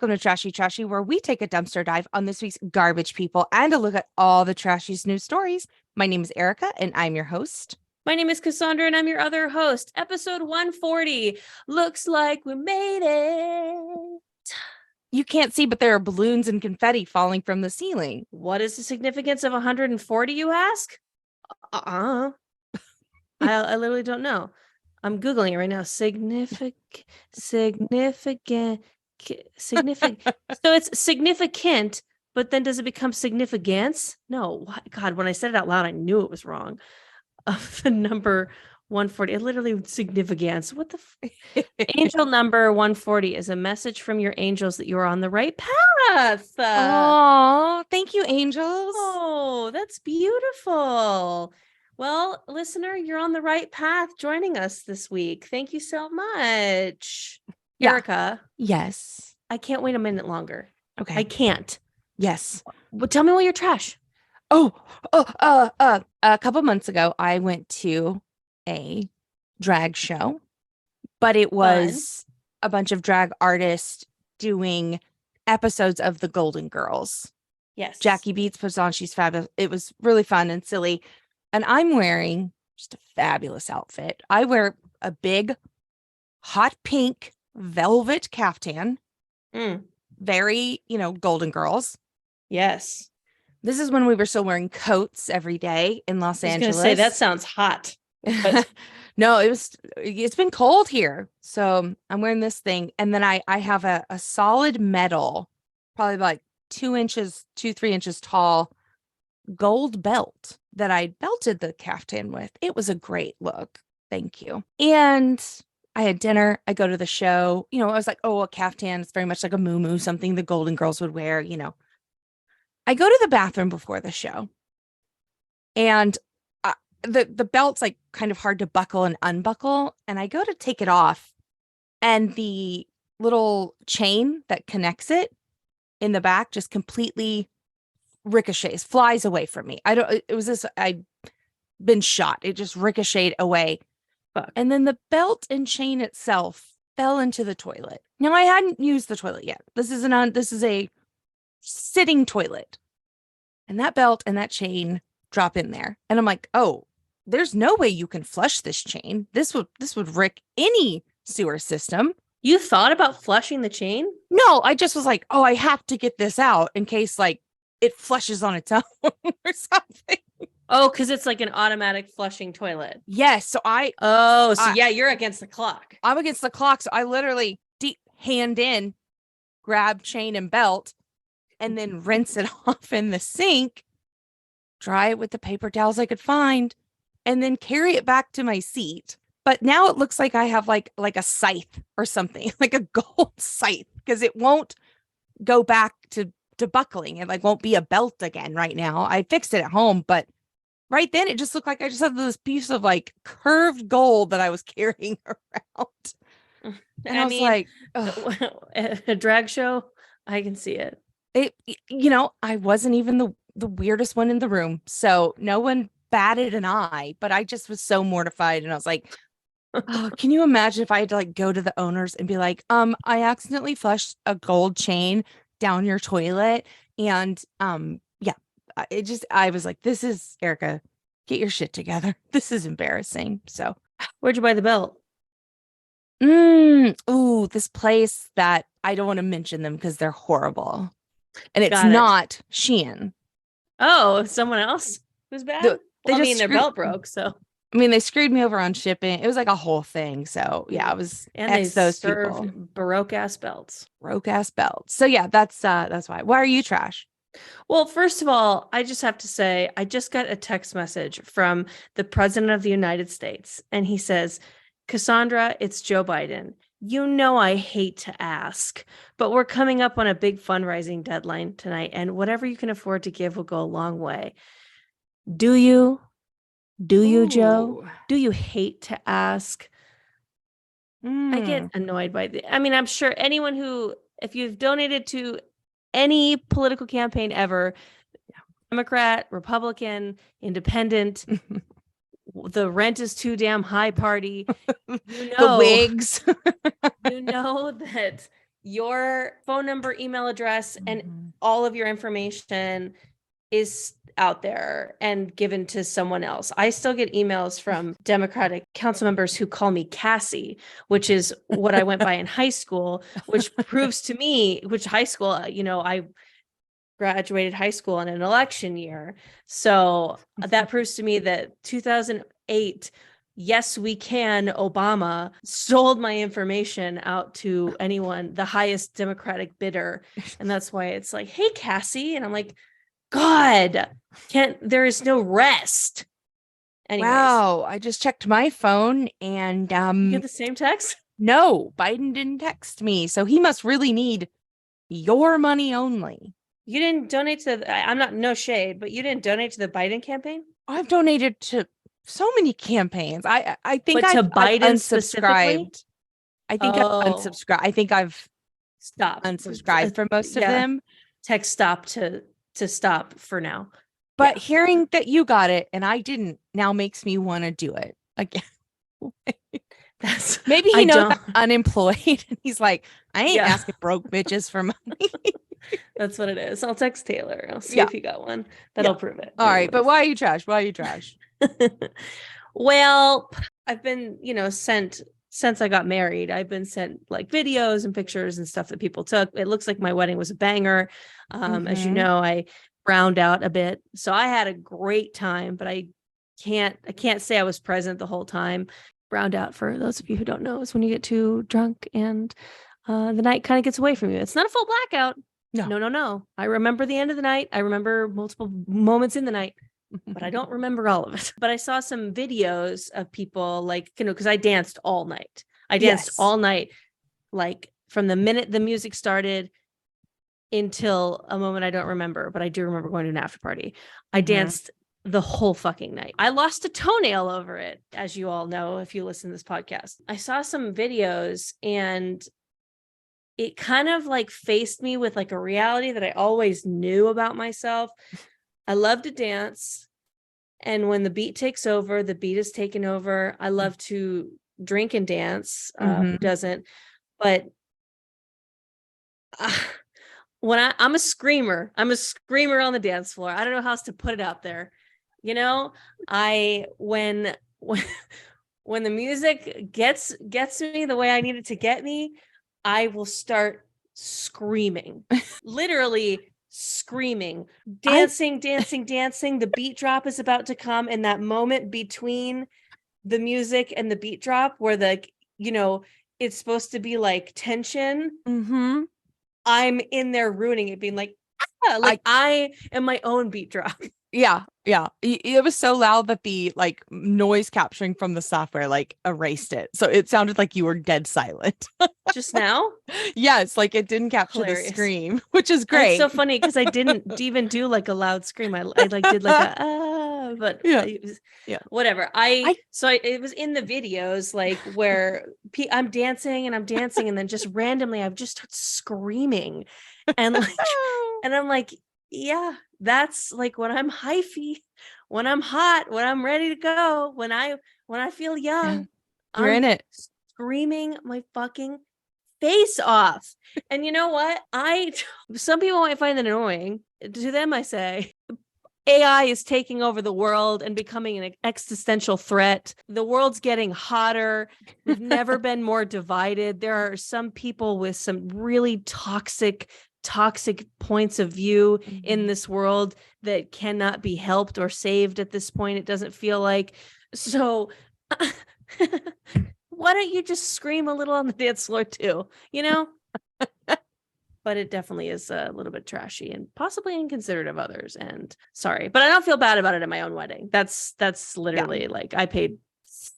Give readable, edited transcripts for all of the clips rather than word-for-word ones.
Welcome to Trashy Trashy, where we take a dumpster dive on this week's garbage people and a look at all the trashiest news stories. My name is Erica, and I'm your host. My name is Cassandra, and I'm your other host. Episode 140. Looks like we made it. You can't see, but there are balloons and confetti falling from the ceiling. What is the significance of 140, you ask? I literally don't know. I'm Googling it right now. Significant. So it's significant, but then does it become significance? No. God, when I said it out loud, I knew it was wrong. Of the number 140, it literally significance. What the angel number 140 is a message from your angels that you are on the right path. Oh, thank you, angels. Oh, that's beautiful. Well, listener, you're on the right path joining us this week. Thank you so much. Yeah. Erica. Yes. I can't wait a minute longer. Okay. I can't. Yes. Well, tell me what you're trash. A couple months ago, I went to a drag show, but it was a bunch of drag artists doing episodes of the Golden Girls. Yes. Jackie Beats puts on. She's fabulous. It was really fun and silly. And I'm wearing just a fabulous outfit. I wear a big hot pink velvet caftan. Very, Golden Girls. Yes. This is when we were still wearing coats every day in Los Angeles. I was going to say, that sounds hot. But no, it's been cold here. So I'm wearing this thing. And then I have a solid metal, probably like 3 inches tall gold belt that I belted the caftan with. It was a great look. Thank you. And I had dinner. I go to the show. I was like, oh, a caftan. It's very much like a muumuu, something the Golden Girls would wear, I go to the bathroom before the show. And the belt's like kind of hard to buckle and unbuckle. And I go to take it off. And the little chain that connects it in the back just completely ricochets, flies away from me. I'd been shot. It just ricocheted away. Fuck. And then the belt and chain itself fell into the toilet. Now, I hadn't used the toilet yet. This is a sitting toilet. And that belt and that chain drop in there. And I'm like, oh, there's no way you can flush this chain. This would wreck any sewer system. You thought about flushing the chain? No, I just was like, oh, I have to get this out in case like it flushes on its own or something. Oh, because it's like an automatic flushing toilet. Yes. So you're against the clock. I'm against the clock. So I literally deep hand in, grab chain and belt, and then rinse it off in the sink, dry it with the paper towels I could find, and then carry it back to my seat. But now it looks like I have like a scythe or something, like a gold scythe, because it won't go back to buckling. It like won't be a belt again right now. I fixed it at home, but right then it just looked like I just had this piece of like curved gold that I was carrying around. And I was like, a drag show, I can see it. I wasn't even the weirdest one in the room. So no one batted an eye, but I just was so mortified. And I was like, oh, can you imagine if I had to like go to the owners and be like, I accidentally flushed a gold chain down your toilet. And I was like, this is Erica, get your shit together. This is embarrassing. So where'd you buy the belt? This place that I don't want to mention them because they're horrible. And it's not Shein. Oh, someone else who's bad? Their belt broke, so. They screwed me over on shipping. It was like a whole thing. So yeah, it was. And they those served people. Baroque ass belts. So yeah, that's why. Why are you trash? Well, first of all, I just have to say, I just got a text message from the President of the United States, and he says, Cassandra, it's Joe Biden. I hate to ask, but we're coming up on a big fundraising deadline tonight, and whatever you can afford to give will go a long way. Do you, Joe? Do you hate to ask? I get annoyed by I'm sure anyone who, if you've donated to any political campaign ever, Democrat, Republican, Independent, the rent is too damn high party, the wigs, that your phone number, email address, and Mhm. all of your information is out there and given to someone else. I still get emails from Democratic council members who call me Cassie, which is what I went by in high school, which proves to me, which high school, I graduated high school in an election year. So that proves to me that 2008, yes, we can, Obama sold my information out to anyone, the highest Democratic bidder. And that's why it's like, hey, Cassie. And I'm like, God, there is no rest. Anyways, Wow, I just checked my phone and you get the same text? no, Biden didn't text me. So he must really need your money only. You didn't donate to I'm not, no shade, but you didn't donate to the Biden campaign? I've donated to so many campaigns. I think But to I've Biden specifically? unsubscribed. I think I've Oh, unsubscribed. I think I've stop. unsubscribed for most of Yeah. them. Text stop to stop for now. But Yeah. hearing that you got it and I didn't now makes me want to do it again. That's Maybe I he knows don't- I'm unemployed and he's like, I ain't Yeah. asking broke bitches for money. That's what it is. I'll text Taylor. I'll see Yeah. if he got one. That'll prove it. All right, but why are you trash? Why are you trash? Well, I've been, since I got married, I've been sent like videos and pictures and stuff that people took. It looks like my wedding was a banger. As you Mhm. know, I browned out a bit. So I had a great time, but I can't say I was present the whole time. Browned out, for those of you who don't know, is when you get too drunk and the night kind of gets away from you. It's not a full blackout. No. I remember the end of the night. I remember multiple moments in the night, but I don't remember all of it. But I saw some videos of people because I danced all night. I danced Yes. all night, like from the minute the music started until a moment I don't remember, but I do remember going to an after party. I Mhm. danced the whole fucking night. I lost a toenail over it, as you all know, if you listen to this podcast. I saw some videos and it kind of like faced me with like a reality that I always knew about myself. I love to dance. And when the beat takes over, the beat is taken over. I love to drink and dance. Who Mhm. doesn't? But when I'm a screamer on the dance floor. I don't know how else to put it out there. When the music gets me the way I need it to get me, I will start screaming, literally screaming, dancing. The beat drop is about to come. And that moment between the music and the beat drop where it's supposed to be like tension. Mhm. I'm in there ruining it, being like, I am my own beat drop. Yeah. It was so loud that the like noise capturing from the software like erased it. So it sounded like you were dead silent. Just now. Yes, like it didn't capture Hilarious. the scream, which is And great. it's so funny because I didn't even do like a loud scream. I like did like a but Yeah. it was, Yeah. whatever. It was in the videos like where I'm dancing and then just randomly I've just started screaming and and I'm like, yeah, that's like when I'm hyphy, when I'm hot, when I'm ready to go, when I feel young, You're in it. screaming my fucking face off. And you know what? Some people might find that annoying. To them, I say, AI is taking over the world and becoming an existential threat. The world's getting hotter. We've never been more divided. There are some people with some really toxic points of view in this world that cannot be helped or saved at this point. It doesn't feel like. So why don't you just scream a little on the dance floor too? But it definitely is a little bit trashy and possibly inconsiderate of others. And sorry, but I don't feel bad about it at my own wedding. That's literally like I paid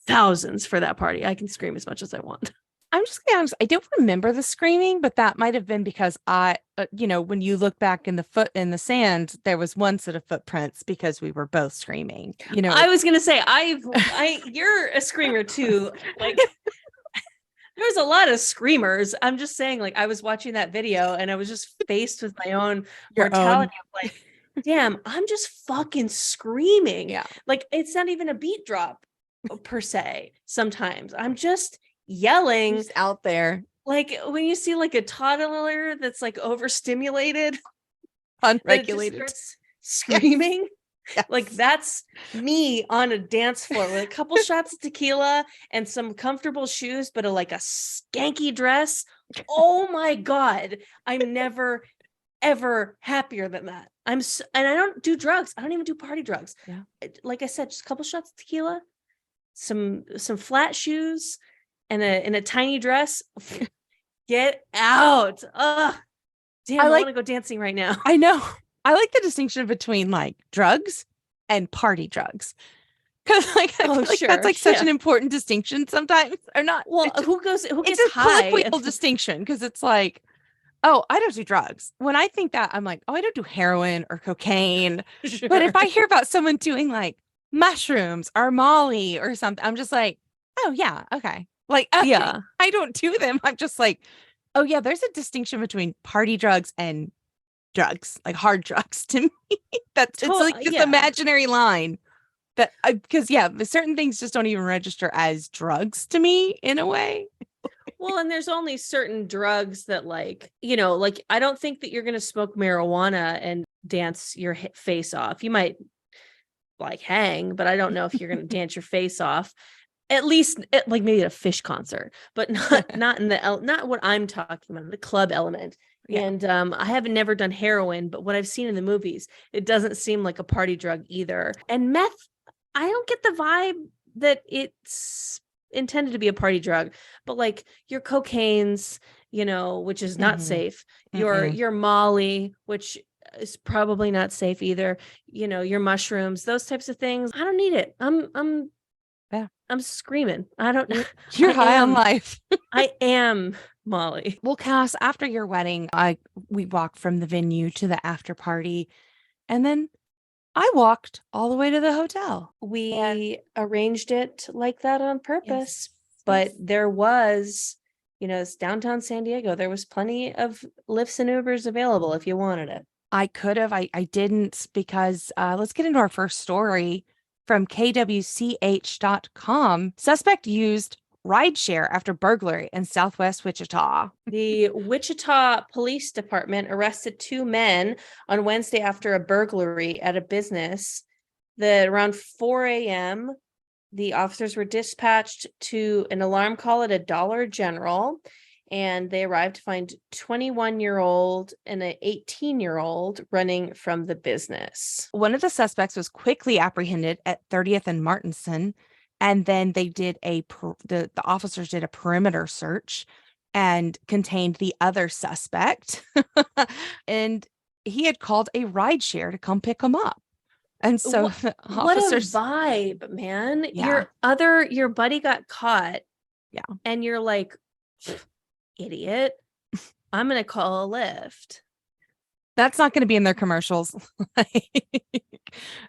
thousands for that party. I can scream as much as I want. I'm just gonna be honest, I don't remember the screaming, but that might have been because when you look back in the sand, there was one set of footprints because we were both screaming. I was gonna say you're a screamer too. Like there's a lot of screamers. I'm just saying, like I was watching that video and I was just faced with my own mortality of like, damn, I'm just fucking screaming. Yeah. Like it's not even a beat drop per se. Sometimes I'm just yelling just out there. Like when you see like a toddler that's like overstimulated, that it just Unregulated. starts screaming. Yes. Like that's me on a dance floor with a couple shots of tequila and some comfortable shoes, but like a skanky dress. Oh my God. I'm never, ever happier than that. And I don't do drugs. I don't even do party drugs. Yeah. Like I said, just a couple shots of tequila, some flat shoes, and a tiny dress. Get out. Ugh. Damn, I like- want to go dancing right now. I know. I like the distinction between like drugs and party drugs. Because like I feel like that's like such an important distinction sometimes, or not. Well, who gets it's a high? colloquial distinction because it's like, oh, I don't do drugs. When I think that, I'm like, oh, I don't do heroin or cocaine. Sure. But if I hear about someone doing like mushrooms or Molly or something, I'm just like, oh yeah, okay. Like, okay, yeah, I don't do them. I'm just like, oh yeah, there's a distinction between party drugs and drugs, like hard drugs to me. It's like this imaginary line that because certain things just don't even register as drugs to me in a way. Well, and there's only certain drugs that like, like I don't think that you're going to smoke marijuana and dance your face off. You might like hang, but I don't know if you're going to dance your face off. At least like maybe at a Fish concert, but not in the not what I'm talking about, the club element. Yeah. And I haven't never done heroin, but what I've seen in the movies, it doesn't seem like a party drug either. And meth, I don't get the vibe that it's intended to be a party drug, but like your cocaine's, which is not safe. Your Molly, which is probably not safe either. Your mushrooms, those types of things. I don't need it. I'm screaming. You're high on life. I am Molly. Well, Cass, after your wedding, we walked from the venue to the after party, and then I walked all the way to the hotel. We arranged it like that on purpose, but there was, it's downtown San Diego. There was plenty of Lyfts and Ubers available if you wanted it. I could have. I didn't because let's get into our first story from KWCH.com. Suspect used rideshare after burglary in Southwest Wichita. The Wichita Police Department arrested 2 men on Wednesday after a burglary at a business. Around 4 a.m., the officers were dispatched to an alarm call at a Dollar General, and they arrived to find 21-year-old and an 18-year-old running from the business. One of the suspects was quickly apprehended at 30th and Martinson. And then they did the officers did a perimeter search and contained the other suspect. And he had called a rideshare to come pick him up. And so the officers, what a vibe, man. Yeah. Your buddy got caught. Yeah. And you're like, idiot, I'm going to call a Lyft. That's not going to be in their commercials.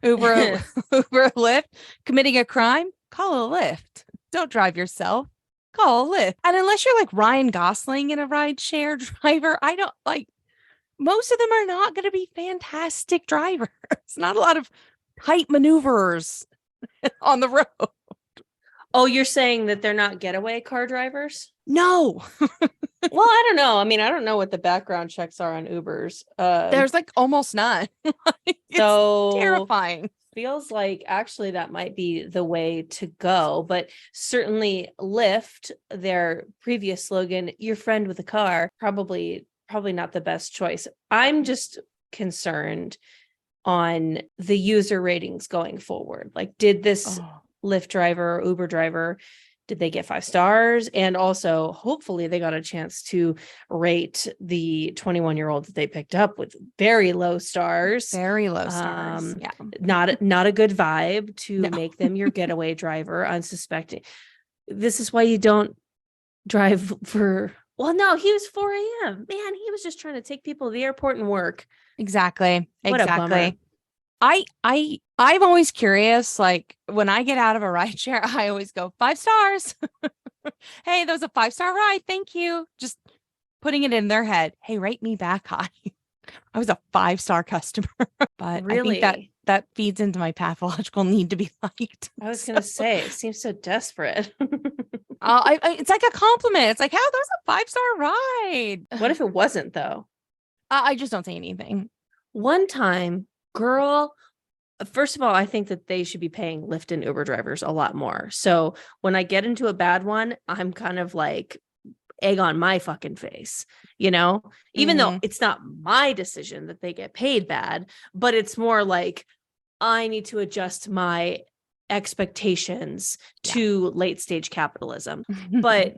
Uber, Lyft, committing a crime. Call a Lyft. Don't drive yourself. Call a Lyft. And unless you're like Ryan Gosling in a rideshare driver, I don't like most of them are not going to be fantastic drivers. Not a lot of tight maneuvers on the road. Oh, you're saying that they're not getaway car drivers? No. Well, I don't know. I mean, I don't know what the background checks are on Ubers. There's like almost none. It's so terrifying. Feels like actually that might be the way to go, but certainly Lyft, their previous slogan, your friend with a car, probably not the best choice. I'm just concerned on the user ratings going forward. Like, did this Lyft driver or Uber driver, did they get 5 stars? And also, hopefully they got a chance to rate the 21-year-old that they picked up with very low stars. Very low stars. Yeah. Not a good vibe to make them your getaway driver, unsuspecting. This is why you don't drive for... Well, no, he was 4 a.m. Man, he was just trying to take people to the airport and work. Exactly. What a bummer. I'm always curious, like when I get out of a rideshare, I always go 5 stars. Hey, that was a 5-star ride. Thank you. Just putting it in their head. Hey, rate me back high. I was a 5-star customer. But really, I think that feeds into my pathological need to be liked. I was going to say, it seems so desperate. It's like a compliment. It's like, how that was a 5-star ride. What if it wasn't though? I just don't say anything. One time, girl, first of all, I think that they should be paying Lyft and Uber drivers a lot more. So when I get into a bad one, I'm kind of like egg on my fucking face, even though it's not my decision that they get paid bad, but it's more like I need to adjust my expectations to late stage capitalism. But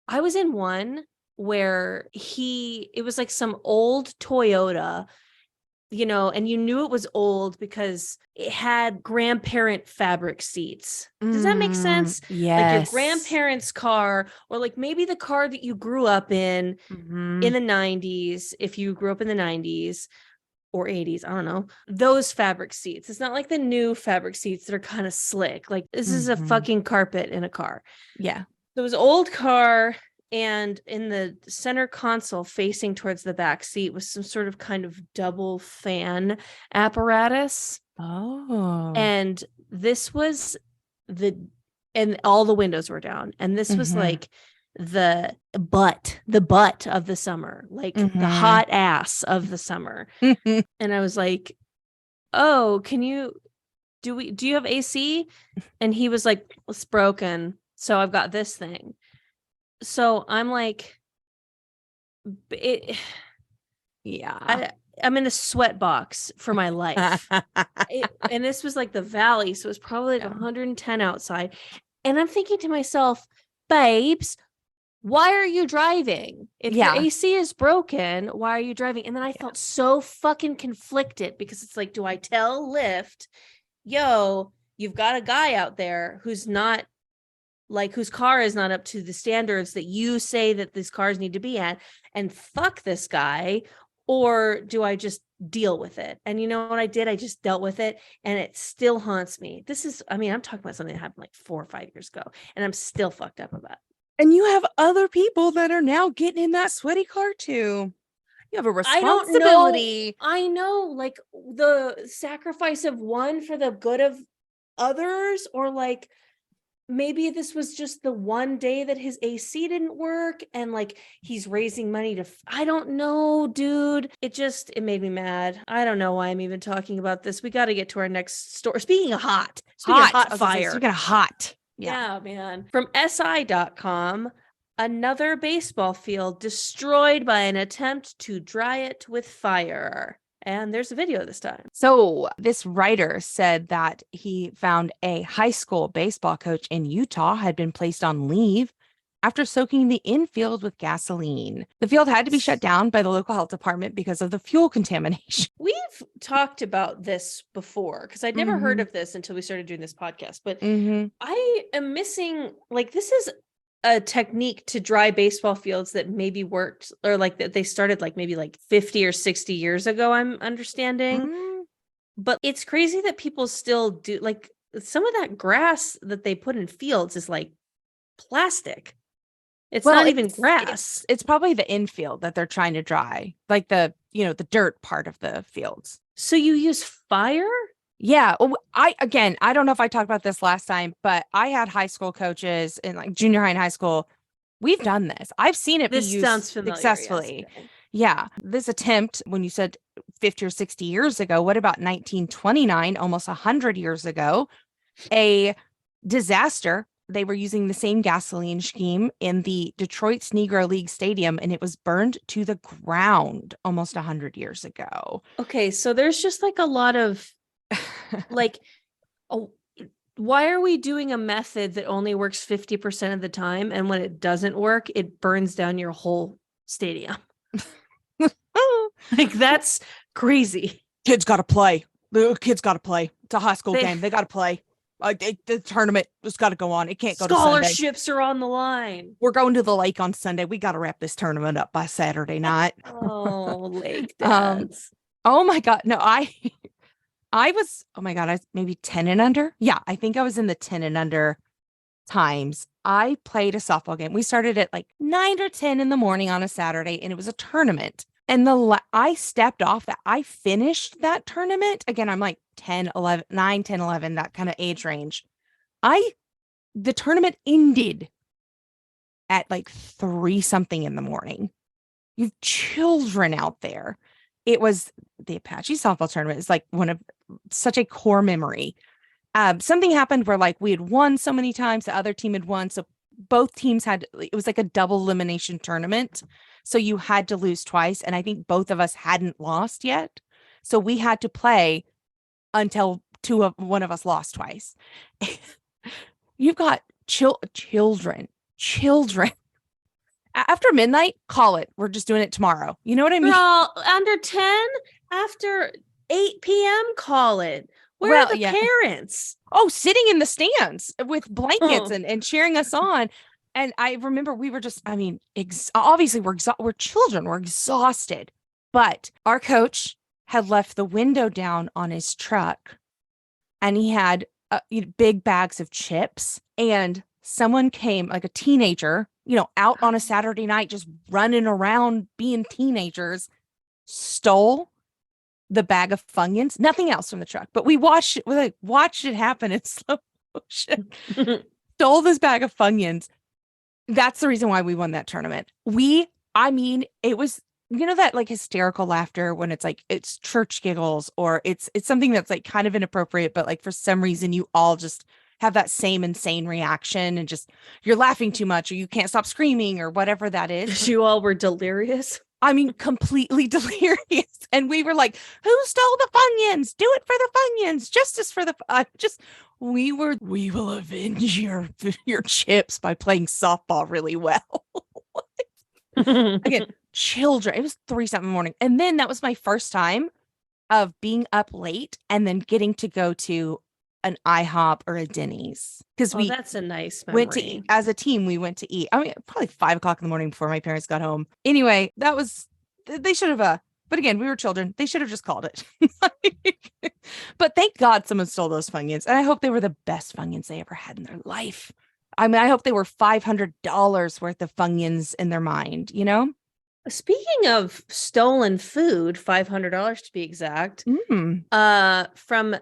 I was in one where it was like some old Toyota, and you knew it was old because it had grandparent fabric seats. Does that make sense? Yes. Like your grandparents' car, or like maybe the car that you grew up in the 90s, if you grew up in the 90s or 80s, I don't know, those fabric seats. It's not like the new fabric seats that are kind of slick. Like this is a fucking carpet in a car. Yeah. It was an old car. And in the center console facing towards the back seat was some sort of kind of double fan apparatus. Oh. And this was and all the windows were down. And this was like the butt of the summer, like the hot ass of the summer. And I was like, oh, do you have AC? And he was like, it's broken. So I've got this thing. So I'm like, yeah, I'm in a sweat box for my life. And this was like the valley. So it was probably like 110 outside. And I'm thinking to myself, babes, why are you driving? If your AC is broken, why are you driving? And then I felt so fucking conflicted because it's like, do I tell Lyft, yo, you've got a guy out there who's not like whose car is not up to the standards that you say that these cars need to be at, and fuck this guy? Or do I just deal with it? And you know what I did? I just dealt with it, and it still haunts me. I'm talking about something that happened like 4 or 5 years ago, and I'm still fucked up about it. And you have other people that are now getting in that sweaty car too. You have a responsibility. I know, like the sacrifice of one for the good of others, or like maybe this was just the one day that his AC didn't work and like he's raising money I don't know, dude. It made me mad. I don't know why I'm even talking about this. We got to get to our next story. Speaking of hot fire. Speaking of hot. Yeah, man. From SI.com, another baseball field destroyed by an attempt to dry it with fire. And there's a video this time. So this writer said that he found a high school baseball coach in Utah had been placed on leave after soaking the infield with gasoline. The field had to be shut down by the local health department because of the fuel contamination. We've talked about this before because I'd never heard of this until we started doing this podcast. But I am missing, like, this is a technique to dry baseball fields that maybe worked, or like that they started like maybe like 50 or 60 years ago, I'm understanding. But it's crazy that people still do, like, some of that grass that they put in fields is like plastic. It's not even grass. It's probably the infield that they're trying to dry, like the dirt part of the fields. So you use fire? Yeah. I don't know if I talked about this last time, but I had high school coaches in like junior high and high school. We've done this. I've seen it be used sounds familiar, successfully. Yes. Yeah. This attempt, when you said 50 or 60 years ago, what about 1929, almost 100 years ago? A disaster. They were using the same gasoline scheme in the Detroit's Negro League Stadium, and it was burned to the ground almost 100 years ago. Okay. So there's just like a lot of like, why are we doing a method that only works 50% of the time? And when it doesn't work, it burns down your whole stadium. Like, that's crazy. Kids got to play. The kids got to play. It's a high school game. They got to play. The tournament has got to go on. It can't go to Sunday. Scholarships are on the line. We're going to the lake on Sunday. We got to wrap this tournament up by Saturday night. Oh, lake dads. Oh my God. No, I was, oh my God, I was maybe 10 and under. Yeah, I think I was in the 10 and under times. I played a softball game. We started at like 9 or 10 in the morning on a Saturday, and it was a tournament. And I stepped off that. I finished that tournament. Again, I'm like 10, 11, 9, 10, 11, that kind of age range. I the tournament ended at like 3 something in the morning. You have children out there. It was the Apache softball tournament. It's like one of such a core memory. Something happened where like we had won so many times, the other team had won. So both teams it was like a double elimination tournament. So you had to lose twice. And I think both of us hadn't lost yet. So we had to play until one of us lost twice. You've got children. After midnight, call it. We're just doing it tomorrow. You know what I mean? Girl, under 10, after 8 p.m., call it. Where are the parents? Oh, sitting in the stands with blankets and cheering us on. And I remember we were just, I mean, obviously we're children, we're exhausted. But our coach had left the window down on his truck and he had big bags of chips, and someone came, like a teenager, out on a Saturday night, just running around being teenagers, stole the bag of Funyuns, nothing else from the truck, but we watched it happen in slow motion. Stole this bag of Funyuns. That's the reason why we won that tournament. It was, that like hysterical laughter when it's like, it's church giggles, or it's something that's like kind of inappropriate, but like for some reason you all just have that same insane reaction and just, you're laughing too much or you can't stop screaming or whatever that is. You all were delirious. I mean, completely delirious. And we were like, who stole the Funyuns? Do it for the Funyuns. Justice for the we will avenge your chips by playing softball really well. Again, children. It was 3 something in the morning. And then that was my first time of being up late and then getting to go to an IHOP or a Denny's, because that's a nice memory. Went to eat as a team. We went to eat. I mean, probably 5 o'clock in the morning before my parents got home. Anyway, they should have. But again, we were children. They should have just called it. But thank God someone stole those Funyuns, and I hope they were the best Funyuns they ever had in their life. I mean, I hope they were $500 worth of Funyuns in their mind. Speaking of stolen food, $500 to be exact. From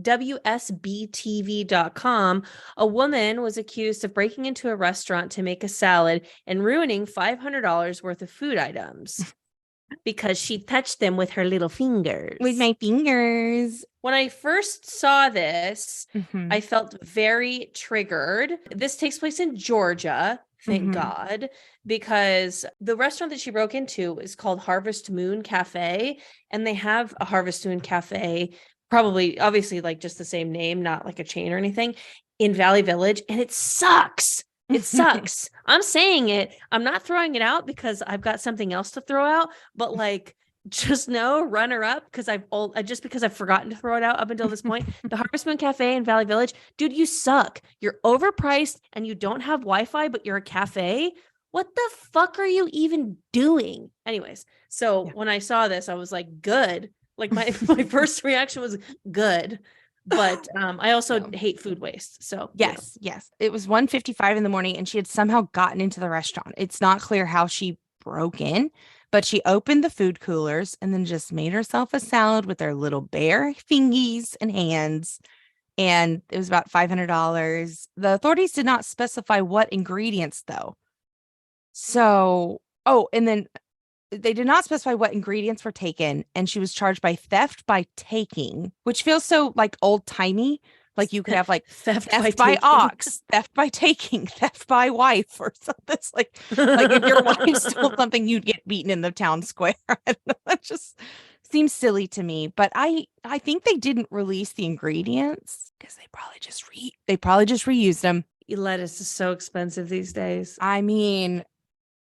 WSBTV.com, a woman was accused of breaking into a restaurant to make a salad and ruining $500 worth of food items because she touched them with her little fingers. With my fingers. When I first saw this, I felt very triggered. This takes place in Georgia, thank God, because the restaurant that she broke into is called Harvest Moon Cafe, and they have a Harvest Moon Cafe, obviously like just the same name, not like a chain or anything, in Valley Village, and it sucks. It sucks. I'm saying it. I'm not throwing it out because I've got something else to throw out, but like, just know, runner up, because I've forgotten to throw it out up until this point. The Harvest Moon Cafe in Valley Village, dude, you suck. You're overpriced and you don't have Wi-Fi, but you're a cafe. What the fuck are you even doing? Anyways, so when I saw this, I was like, good. Like my first reaction was good. But I also hate food waste. So yes. It was 1:55 in the morning and she had somehow gotten into the restaurant. It's not clear how she broke in, but she opened the food coolers and then just made herself a salad with her little bare fingies and hands. And it was about $500. The authorities did not specify what ingredients though. So, and then they did not specify what ingredients were taken, and she was charged by theft by taking, which feels so like old timey. Like you could have like theft by ox, theft by taking, theft by wife, or something. It's like if your wife stole something, you'd get beaten in the town square. I don't know. It just seems silly to me. But I think they didn't release the ingredients because they probably just reused them. Lettuce is so expensive these days. I mean,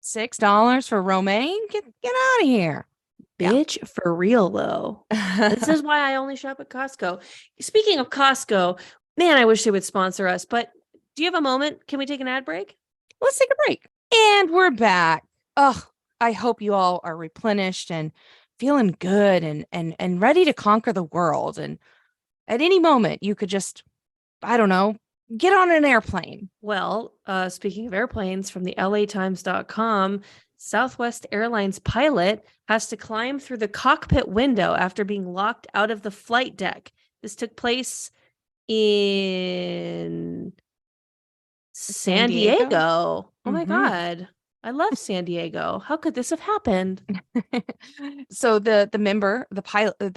$6 for romaine? Get out of here. Bitch, for real though. This is why I only shop at Costco. Speaking of Costco, man, I wish they would sponsor us, but do you have a moment? Can we take an ad break? Let's take a break. And we're back. Oh, I hope you all are replenished and feeling good and ready to conquer the world. And at any moment you could just, I don't know, get on an airplane. Well, speaking of airplanes, from the LAtimes.com, Southwest Airlines pilot has to climb through the cockpit window after being locked out of the flight deck. This took place in San Diego? Diego. Oh my Mhm. God. I love San Diego. How could this have happened? So the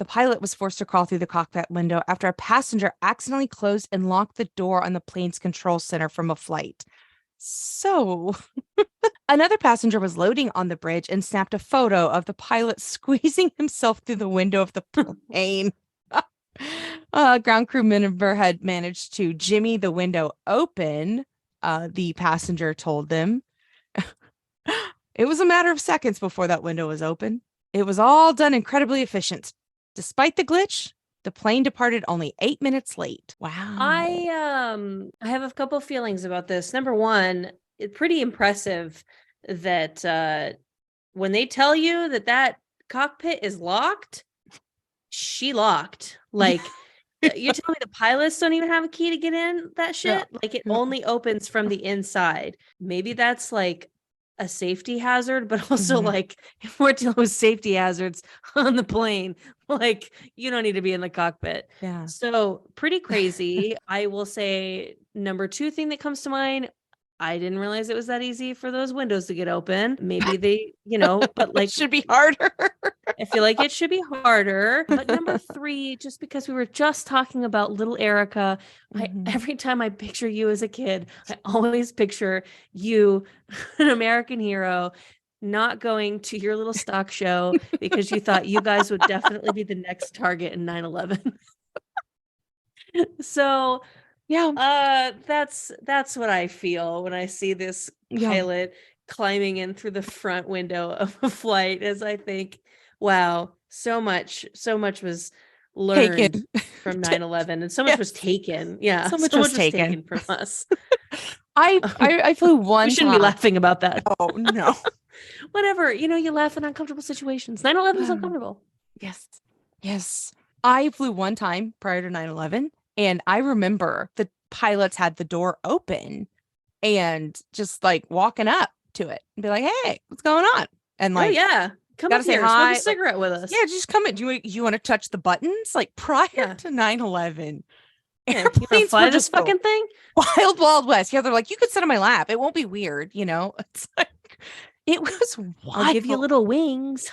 pilot was forced to crawl through the cockpit window after a passenger accidentally closed and locked the door on the plane's control center from a flight. So another passenger was loading on the bridge and snapped a photo of the pilot squeezing himself through the window of the plane. Ground crew member had managed to jimmy the window open, the passenger told them. It was a matter of seconds before that window was open. It was all done incredibly efficient. Despite the glitch, the plane departed only 8 minutes late. Wow. I have a couple feelings about this. Number one, it's pretty impressive that when they tell you that that cockpit is locked, she locked. Like you tell me the pilots don't even have a key to get in that shit? Like it only opens from the inside. Maybe that's like a safety hazard, but also Mhm. like if we're dealing with safety hazards on the plane, like you don't need to be in the cockpit. Yeah. So pretty crazy. I will say number two thing that comes to mind, I didn't realize it was that easy for those windows to get open. Maybe they, but like should be harder. I feel like it should be harder. But number three, just because we were just talking about little Erica, Mhm. every time I picture you as a kid, I always picture you, an American hero, not going to your little stock show because you thought you guys would definitely be the next target in 9/11. So Yeah. that's what I feel when I see this Yeah. pilot climbing in through the front window of a flight, as I think, wow, so much was learned Taken. from 9/11 and so much was Yes. taken. Yeah, So much so was much was taken. taken from us. I flew one We shouldn't be time. laughing about that. Oh no. Whatever, you laugh in uncomfortable situations. 9/11 is uncomfortable. Yes. Yes. I flew one time prior to 9/11, and I remember the pilots had the door open and just like walking up to it and be like, "Hey, what's going on?" And Oh like, yeah. Come gotta up say here, smoke hi. a Like, cigarette with us. yeah, just come in. Do you want to touch the buttons? Like prior Yeah. to 9/11, Yeah. You airplanes wanna were fly this just fucking thing? wild, wild west. Yeah, they're like, you could sit on my lap. It won't be weird, you know? It's like, it was wild. I'll give you little wings.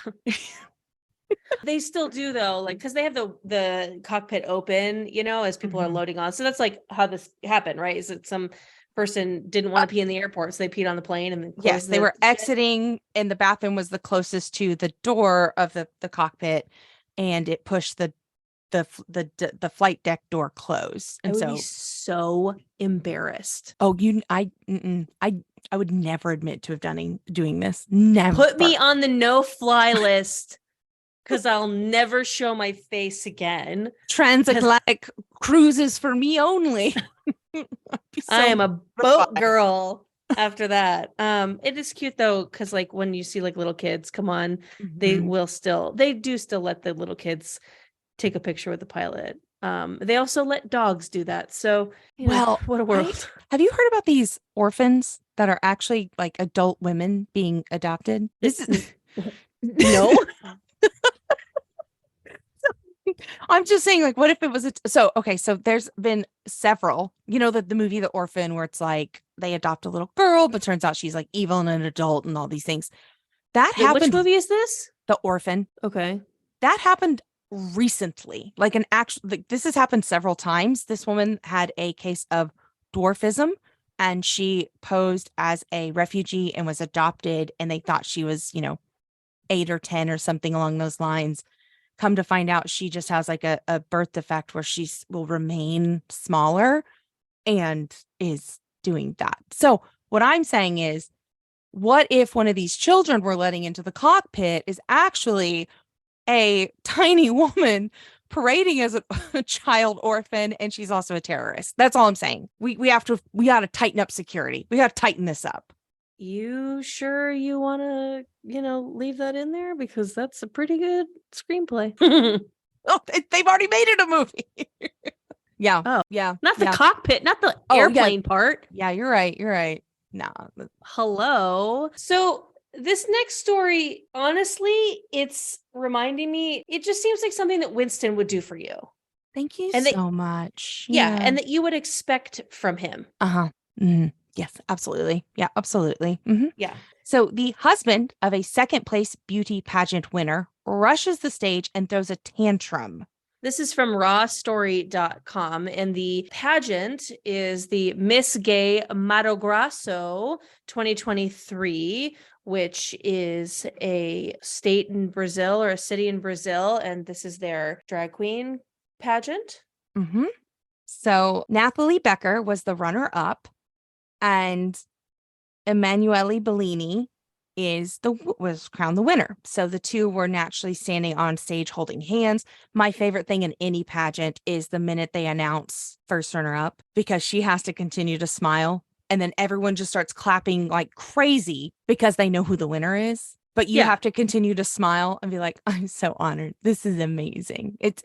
They still do though, like because they have the cockpit open, as people are Mhm. loading on. So that's like how this happened, right? Is that some person didn't want to pee in the airport, so they peed on the plane and then Yes, closed they the were shit? exiting, and the bathroom was the closest to the door of the cockpit, and it pushed the flight deck door closed. I And would be so, so embarrassed. oh, I would never admit to have doing this. Never. Put me on the no-fly list because I'll never show my face again. Transatlantic cruises for me only. I am a boat girl after that. It is cute though, because like when you see like little kids come on, they do still let the little kids take a picture with the pilot. They also let dogs do that. So Well, what a world. have you heard about these orphans that are actually like adult women being adopted? This is No. I'm just saying, like, what if it was so there's been several, the movie The Orphan, where it's like they adopt a little girl, but turns out she's like evil and an adult and all these things. That Wait, which happened. movie is this? The Orphan. Okay. That happened recently. Like this has happened several times. This woman had a case of dwarfism, and she posed as a refugee and was adopted, and they thought she was, 8 or 10 or something along those lines. Come to find out, she just has like a birth defect where she will remain smaller and is doing that. So what I'm saying is, what if one of these children we're letting into the cockpit is actually a tiny woman parading as a child orphan, and she's also a terrorist? That's all I'm saying. We got to tighten up security. We got to tighten this up. You sure you want to, leave that in there? Because that's a pretty good screenplay. Oh, they've already made it a movie. Yeah. Oh, yeah. Not the yeah. cockpit, not the Oh, yeah. airplane part. Yeah, you're right. No. Hello. So this next story, honestly, it's reminding me, it just seems like something that Winston would do for you. Thank you And so much. Yeah, and that you would expect from him. Uh-huh. Mm-hmm. Yes, absolutely. Yeah, absolutely. Mhm. Yeah. So the husband of a second place beauty pageant winner rushes the stage and throws a tantrum. This is from rawstory.com, and the pageant is the Miss Gay Mato Grosso 2023, which is a state in Brazil or a city in Brazil, and this is their drag queen pageant. Hmm. So Nathalie Becker was the runner up, and Emanuele Bellini was crowned the winner. So the two were naturally standing on stage holding hands. My favorite thing in any pageant is the minute they announce first runner up, because she has to continue to smile, and then everyone just starts clapping like crazy because they know who the winner is. But you Yeah. have to continue to smile and be like, I'm so honored. This is amazing. It's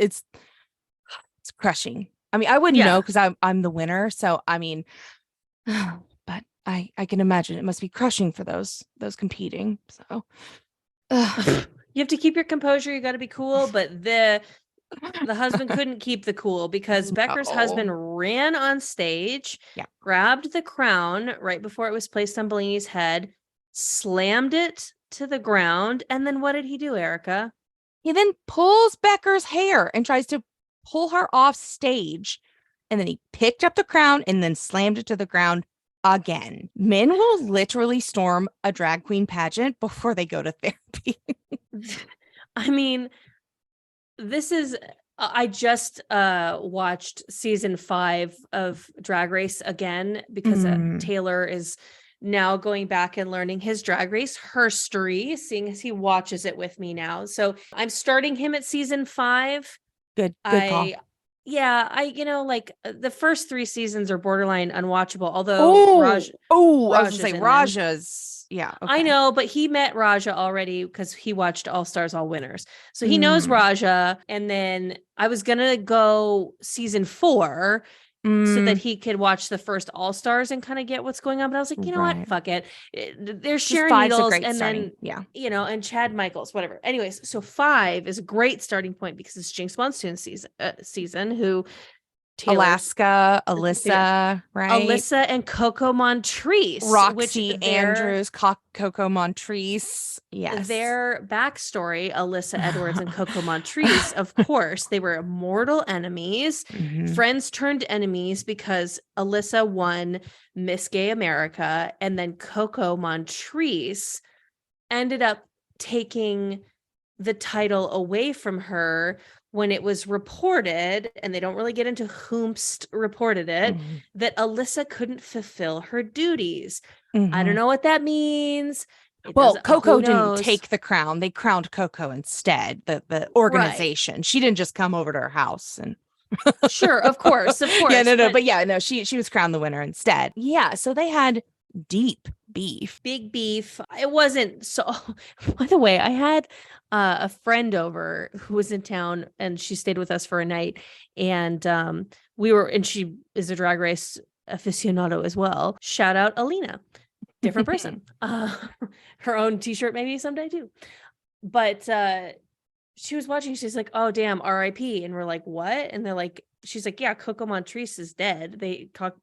crushing. I mean, I wouldn't Yeah. know because I'm the winner. So I mean, but I can imagine it must be crushing for those competing. So You have to keep your composure. You got to be cool, but the husband couldn't keep the cool because Becker's No. husband ran on stage, Yeah. grabbed the crown right before it was placed on Bellini's head, slammed it to the ground, and then what did he do, Erica? He then pulls Becker's hair and tries to pull her off stage. And then he picked up the crown and then slammed it to the ground again. Men will literally storm a drag queen pageant before they go to therapy. I mean, this is I just watched season 5 of Drag Race again because Taylor is now going back and learning his Drag Race herstory, seeing as he watches it with me now. So I'm starting him at season 5. Good call. Like the first 3 seasons are borderline unwatchable, although I was gonna say Raja's. Yeah, I okay. know, but he met Raja already because he watched All Stars, All Winners. So he knows Raja. And then I was going to go season 4 so that he could watch the first All Stars and kind of get what's going on. But I was like, you know what? Fuck it. There's Sharon Needles and then, and Chad Michaels, whatever. Anyways, so 5 is a great starting point because it's Jinx Monsoon season who Alaska, Alyssa, right? Alyssa and Coco Montrese. Roxy Andrews, Coco Montrese. Yes. Their backstory, Alyssa Edwards and Coco Montrese, of course, they were mortal enemies. Friends turned enemies because Alyssa won Miss Gay America, and then Coco Montrese ended up taking the title away from her when it was reported, and they don't really get into whomst reported it, that Alyssa couldn't fulfill her duties. I don't know what that means. Well, Coco didn't take the crown. They crowned Coco instead, the organization. Right. She didn't just come over to her house and Sure, of course. But she was crowned the winner instead. Yeah, so they had deep beef. Big beef. It wasn't so. By the way, I had a friend over who was in town and she stayed with us for a night. And and she is a Drag Race aficionado as well. Shout out Alina. Different person. Her own t-shirt maybe someday too. But she was watching. She's like, oh, damn, R.I.P. And we're like, what? And they're like, she's like, yeah, Coco Montrese is dead.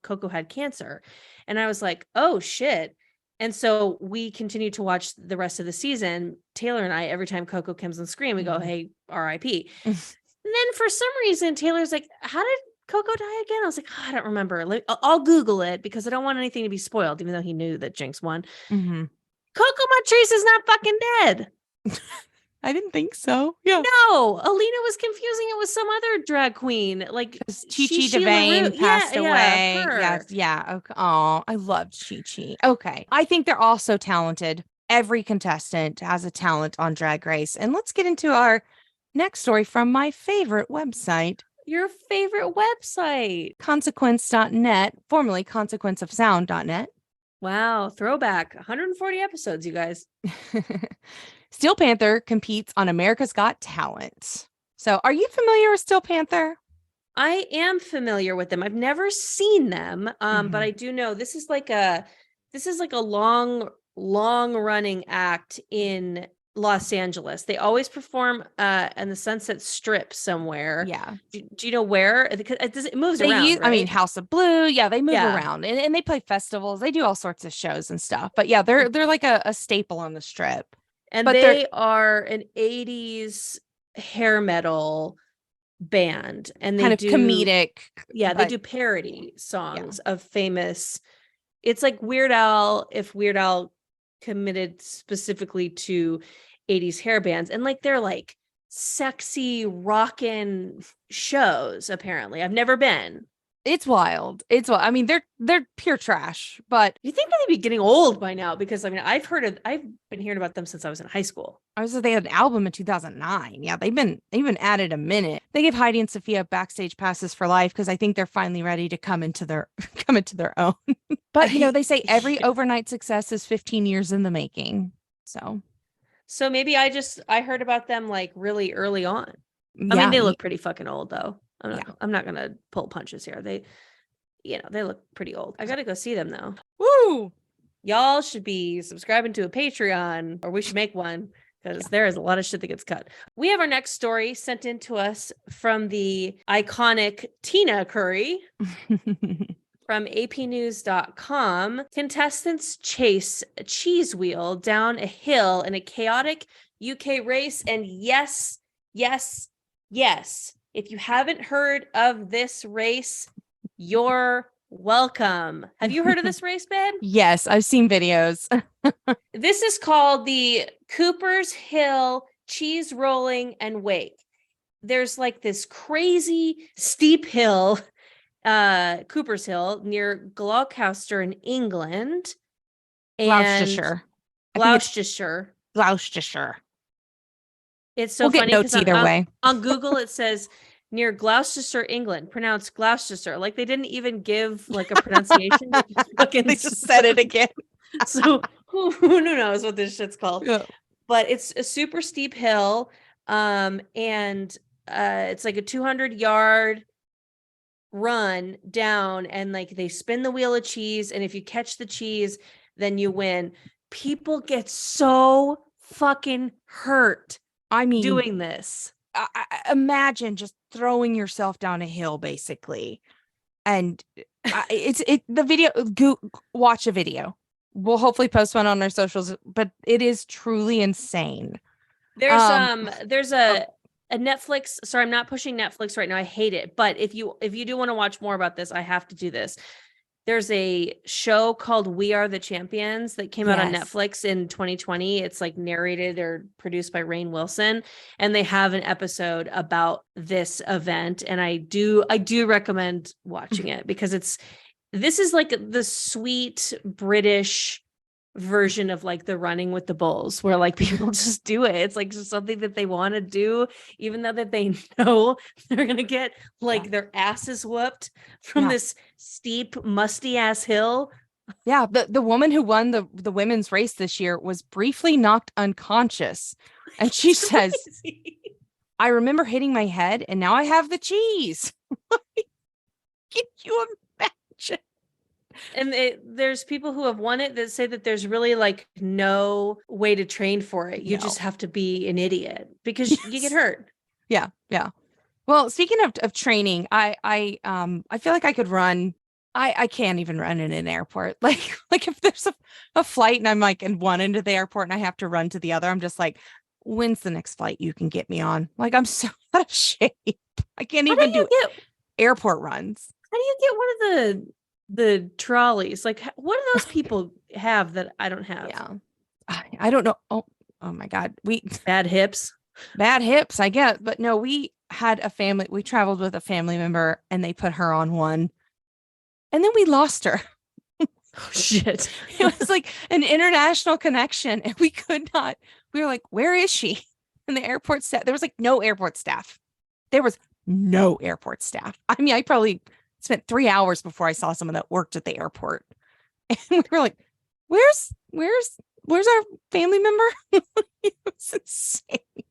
Coco had cancer. And I was like, oh, shit. And so we continue to watch the rest of the season. Taylor and I, every time Coco comes on screen, we go, hey, R.I.P. And then for some reason, Taylor's like, how did Coco die again? I was like, oh, I don't remember. I'll Google it because I don't want anything to be spoiled, even though he knew that Jinx won. Coco Montrese is not fucking dead. I didn't think so. Yeah. No, Alina was confusing it with some other drag queen. Like Chi Chi DeVayne passed away. Yeah. Okay. Oh, I loved Chi Chi. Okay. I think they're all so talented. Every contestant has a talent on Drag Race. And let's get into our next story from my favorite website. Your favorite website. Consequence.net, formerly consequenceofsound.net. Wow. Throwback. 140 episodes, you guys. Steel Panther competes on America's Got Talent. So are you familiar with Steel Panther? I am familiar with them. I've never seen them, but I do know this is like a long running act in Los Angeles. They always perform in the Sunset Strip somewhere. Yeah. Do you know where? Because it moves They around, use, right? I mean, House of Blue. Yeah, they move Yeah. around and they play festivals. They do all sorts of shows and stuff. But yeah, they're like a staple on the strip. And But they are an 80s hair metal band. And they kind of do comedic. Yeah, they but do parody songs of famous. It's like Weird Al, if Weird Al committed specifically to 80s hair bands, and like they're like sexy rockin' shows. Apparently, I've never been. it's wild. It's wild. I mean, they're pure trash. But You think that they'd be getting old by now? Because I mean, I've been hearing about them since I was in high school. I was they had an album in 2009. Yeah, they've been at it a minute. They give Heidi and Sophia backstage passes for life because I think they're finally ready to come into their own. But they say every overnight success is 15 years in the making. So maybe I heard about them like really early on. yeah, I mean, they look pretty fucking old though. Yeah. I'm not gonna pull punches here. They look pretty old. I gotta go see them though. Woo! Y'all should be subscribing to a Patreon, or we should make one, because there is a lot of shit that gets cut. We have our next story sent in to us from the iconic Tina Curry from apnews.com. Contestants chase a cheese wheel down a hill in a chaotic UK race. And yes, if you haven't heard of this race, you're welcome. Have you heard of this race, Ben? Yes, I've seen videos. This is called the Cooper's Hill Cheese Rolling and Wake. There's like this crazy steep hill, Cooper's Hill, near Gloucester in England. Gloucestershire. Gloucestershire. It's so we'll funny get notes either way. On Google, it says near Gloucester, England, pronounced Gloucester. Like they didn't even give like a pronunciation. They just said it again. So who knows what this shit's called? Yeah. But it's a super steep hill. And it's like a 200-yard run down, and like they spin the wheel of cheese. And if you catch the cheese, then you win. People get so fucking hurt. I mean, doing this. Imagine just throwing yourself down a hill, basically. And the video. Watch a video. We'll hopefully post one on our socials, but it is truly insane. There's a Netflix. Sorry, I'm not pushing Netflix right now. I hate it. But if you do want to watch more about this, I have to do this. There's a show called We Are the Champions that came out on Netflix in 2020. It's like narrated or produced by Rainn Wilson, and they have an episode about this event. And I do recommend watching it, because this is like the sweet British version of like the Running with the Bulls, where like people just do it. It's like just something that they want to do, even though that they know they're gonna get like their asses whooped from this steep, musty ass hill. Yeah, the woman who won the women's race this year was briefly knocked unconscious, and she says, "I remember hitting my head, and now I have the cheese." Can you imagine? And there's people who have won it that say that there's really like no way to train for it. You just have to be an idiot, because you get hurt. Yeah. Well, speaking of training, I feel like I could run. I can't even run in an airport. Like if there's a flight and I'm like in one end of the airport and I have to run to the other, I'm just like, when's the next flight you can get me on? Like I'm so out of shape. I can't even do airport runs. How do you get one of the trolleys? Like, what do those people have that I don't have? Yeah, I don't know. Oh my God, bad hips, I get. But no, we traveled with a family member, and they put her on one, and then we lost her. Oh shit. It was like an international connection, and we could not. We were like, where is she? And the airport staff, there was like no airport staff. There was no airport staff. I mean, I probably spent 3 hours before I saw someone that worked at the airport. And we were like, where's our family member? It was insane.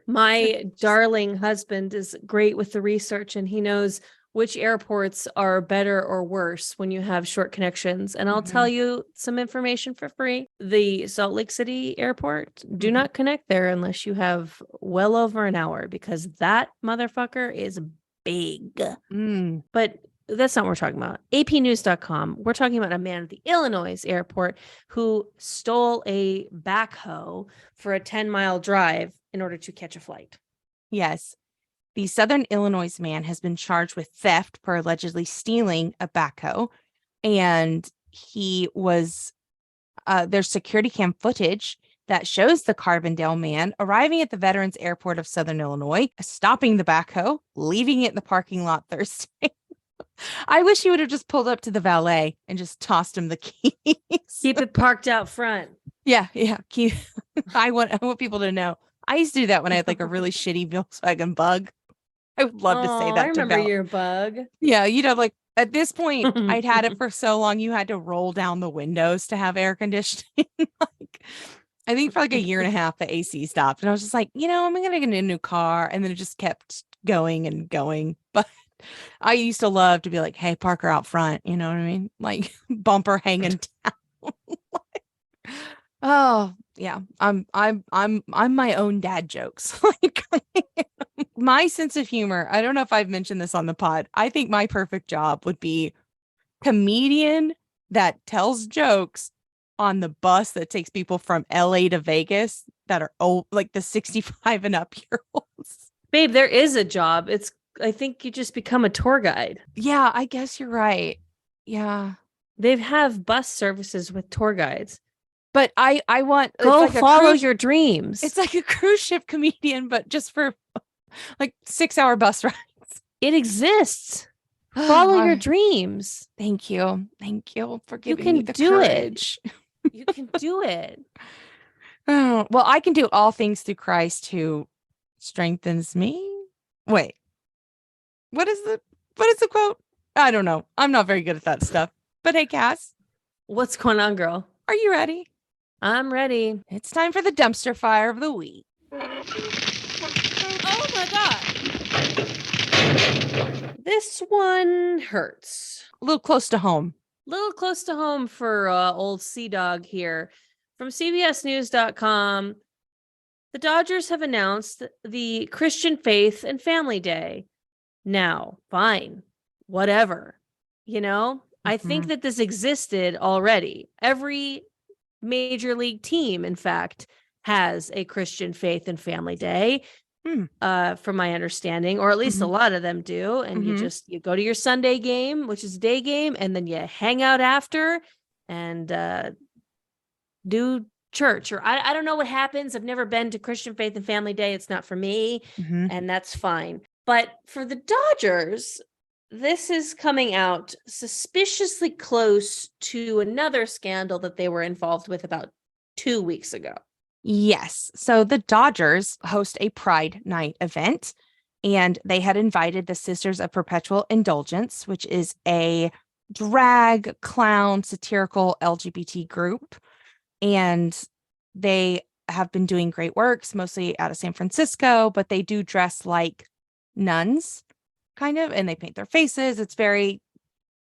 My darling husband is great with the research, and he knows which airports are better or worse when you have short connections. And I'll tell you some information for free. The Salt Lake City airport, do not connect there unless you have well over an hour, because that motherfucker is big. Mm. But that's not what we're talking about. APnews.com. We're talking about a man at the Illinois airport who stole a backhoe for a 10-mile drive in order to catch a flight. Yes. The Southern Illinois man has been charged with theft for allegedly stealing a backhoe. And he was, there's security cam footage that shows the Carbondale man arriving at the Veterans Airport of Southern Illinois, stopping the backhoe, leaving it in the parking lot Thursday. I wish he would have just pulled up to the valet and just tossed him the keys. Keep it parked out front. Yeah. I want people to know. I used to do that when I had like a really shitty Volkswagen Bug. I would love to say that. I remember your Bug. Yeah, like at this point, I'd had it for so long, you had to roll down the windows to have air conditioning. Like, I think for like a year and a half, the AC stopped, and I was just like, I'm gonna get a new car, and then it just kept going and going. But I used to love to be like, "Hey, Parker out front," you know what I mean? Like bumper hanging down. Oh yeah, I'm my own dad jokes. Like my sense of humor. I don't know if I've mentioned this on the pod. I think my perfect job would be comedian that tells jokes on the bus that takes people from LA to Vegas that are old, like the 65 and up year olds. Babe, there is a job. I think you just become a tour guide. Yeah, I guess you're right. Yeah. They have bus services with tour guides. But I want go like follow your dreams. It's like a cruise ship comedian, but just for like 6-hour bus rides. It exists. Follow your dreams. Thank you for giving me the courage. You can do it. Oh, well, I can do all things through Christ who strengthens me. Wait, what is the quote? I don't know. I'm not very good at that stuff. But hey, Cass, what's going on, girl? Are you ready? I'm ready. It's time for the dumpster fire of the week. Oh my God. This one hurts. A little close to home. For old Sea Dog here. From CBSNews.com, the Dodgers have announced the Christian Faith and Family Day. Now, fine, whatever. I think that this existed already. Every major league team, in fact, has a Christian Faith and Family Day, from my understanding, or at least a lot of them do. And you go to your Sunday game, which is a day game, and then you hang out after and do church. Or I don't know what happens. I've never been to Christian Faith and Family Day. It's not for me, and that's fine. But for the Dodgers, this is coming out suspiciously close to another scandal that they were involved with about 2 weeks ago. Yes. So the Dodgers host a Pride Night event, and they had invited the Sisters of Perpetual Indulgence, which is a drag, clown, satirical LGBT group. And they have been doing great works, mostly out of San Francisco, but they do dress like nuns, kind of, and they paint their faces. It's very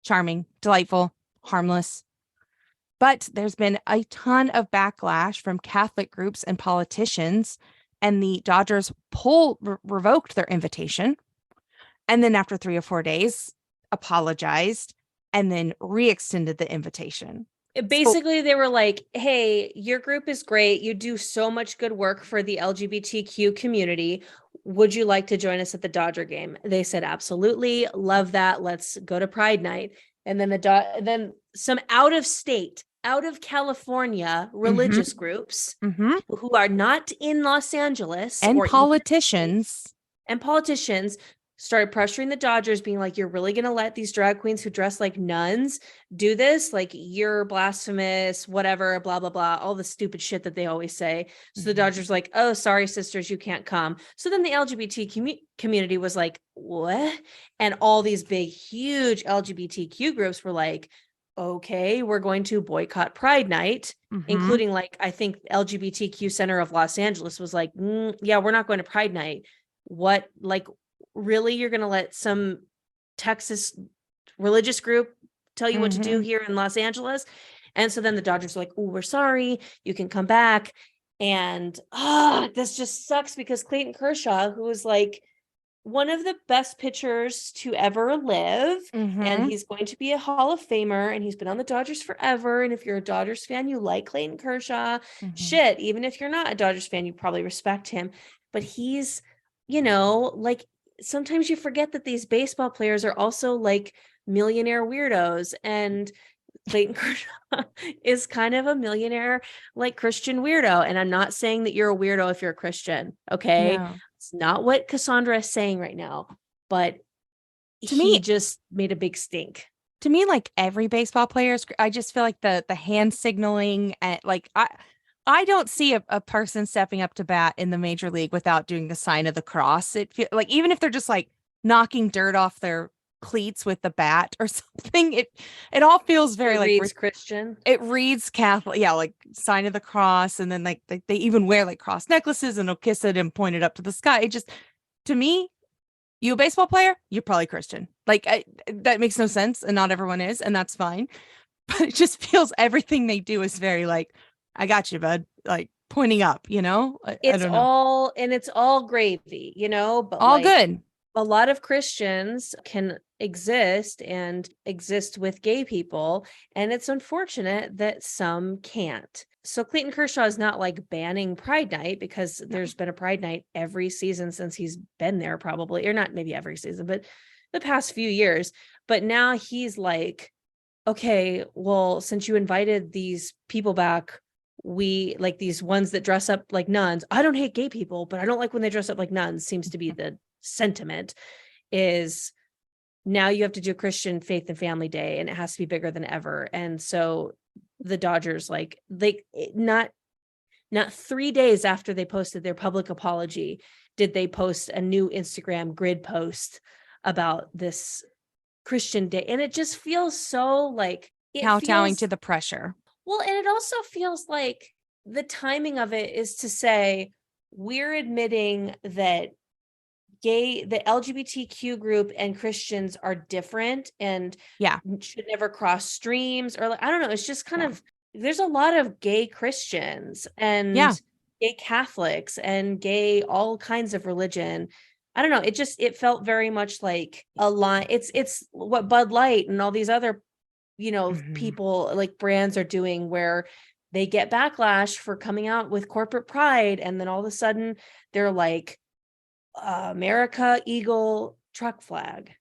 charming, delightful, harmless. But there's been a ton of backlash from Catholic groups and politicians, and the Dodgers revoked their invitation. And then after 3 or 4 days, apologized and then re-extended the invitation. Basically, they were like, hey, your group is great. You do so much good work for the LGBTQ community. Would you like to join us at the Dodger game? They said, absolutely. Love that. Let's go to Pride Night. And then then some out of California religious groups who are not in Los Angeles and politicians started pressuring the Dodgers, being like, you're really going to let these drag queens who dress like nuns do this? Like, you're blasphemous, whatever, blah, blah, blah, all the stupid shit that they always say. So the Dodgers like, oh, sorry, sisters, you can't come. So then the LGBT community was like, what? And all these big, huge LGBTQ groups were like, okay, we're going to boycott Pride Night, including like, I think LGBTQ Center of Los Angeles was like, yeah, we're not going to Pride Night. What, like, really, you're going to let some Texas religious group tell you what to do Mhm. here in Los Angeles. And so then the Dodgers are like, oh, we're sorry, you can come back. And this just sucks because Clayton Kershaw, who is like one of the best pitchers to ever live, and Mhm. he's going to be a Hall of Famer, and he's been on the Dodgers forever. And if you're a Dodgers fan, you like Clayton Kershaw. Mhm. Shit, even if you're not a Dodgers fan, you probably respect him. But he's, like sometimes you forget that these baseball players are also like millionaire weirdos, and Clayton Kershaw is kind of a millionaire, like Christian weirdo. And I'm not saying that you're a weirdo if you're a Christian. Okay. No. It's not what Cassandra is saying right now, but To he me, just made a big stink. like every baseball player I just feel like the hand signaling and like I don't see a person stepping up to bat in the major league without doing the sign of the cross. It feel like even if they're just like knocking dirt off their cleats with the bat or something, it all feels very It like reads Christian. it reads Catholic, yeah, like sign of the cross, and then like they even wear like cross necklaces and they'll kiss it and point it up to the sky. It just, to me, you a baseball player, you're probably Christian. Like that makes no sense, and not everyone is, and that's fine. But it just feels everything they do is very like, I got you, bud. Like pointing up, I don't know. It's all gravy, but All like good. a lot of Christians can exist with gay people, and it's unfortunate that some can't. So Clayton Kershaw is not like banning Pride Night, because No. there's been a Pride Night every season since he's been there, probably, or not maybe every season, but the past few years. But now he's like, okay, well, since you invited these people back, we like these ones that dress up like nuns. I don't hate gay people, but I don't like when they dress up like nuns, seems to be the sentiment. Is now you have to do Christian Faith and Family Day, and it has to be bigger than ever. And so the Dodgers, like, they not 3 days after they posted their public apology, did they post a new Instagram grid post about this Christian Day. And it just feels so like Kowtowing to the pressure. well, and it also feels like the timing of it is to say, we're admitting that the LGBTQ group and Christians are different and Yeah. should never cross streams, or like, I don't know. It's just kind Yeah. of, there's a lot of gay Christians and Yeah. gay Catholics and gay, all kinds of religion. I don't know. It felt very much like a line. It's what Bud Light and all these other, Mhm. people like brands are doing, where they get backlash for coming out with corporate pride. And then all of a sudden they're like, America, Eagle, truck flag.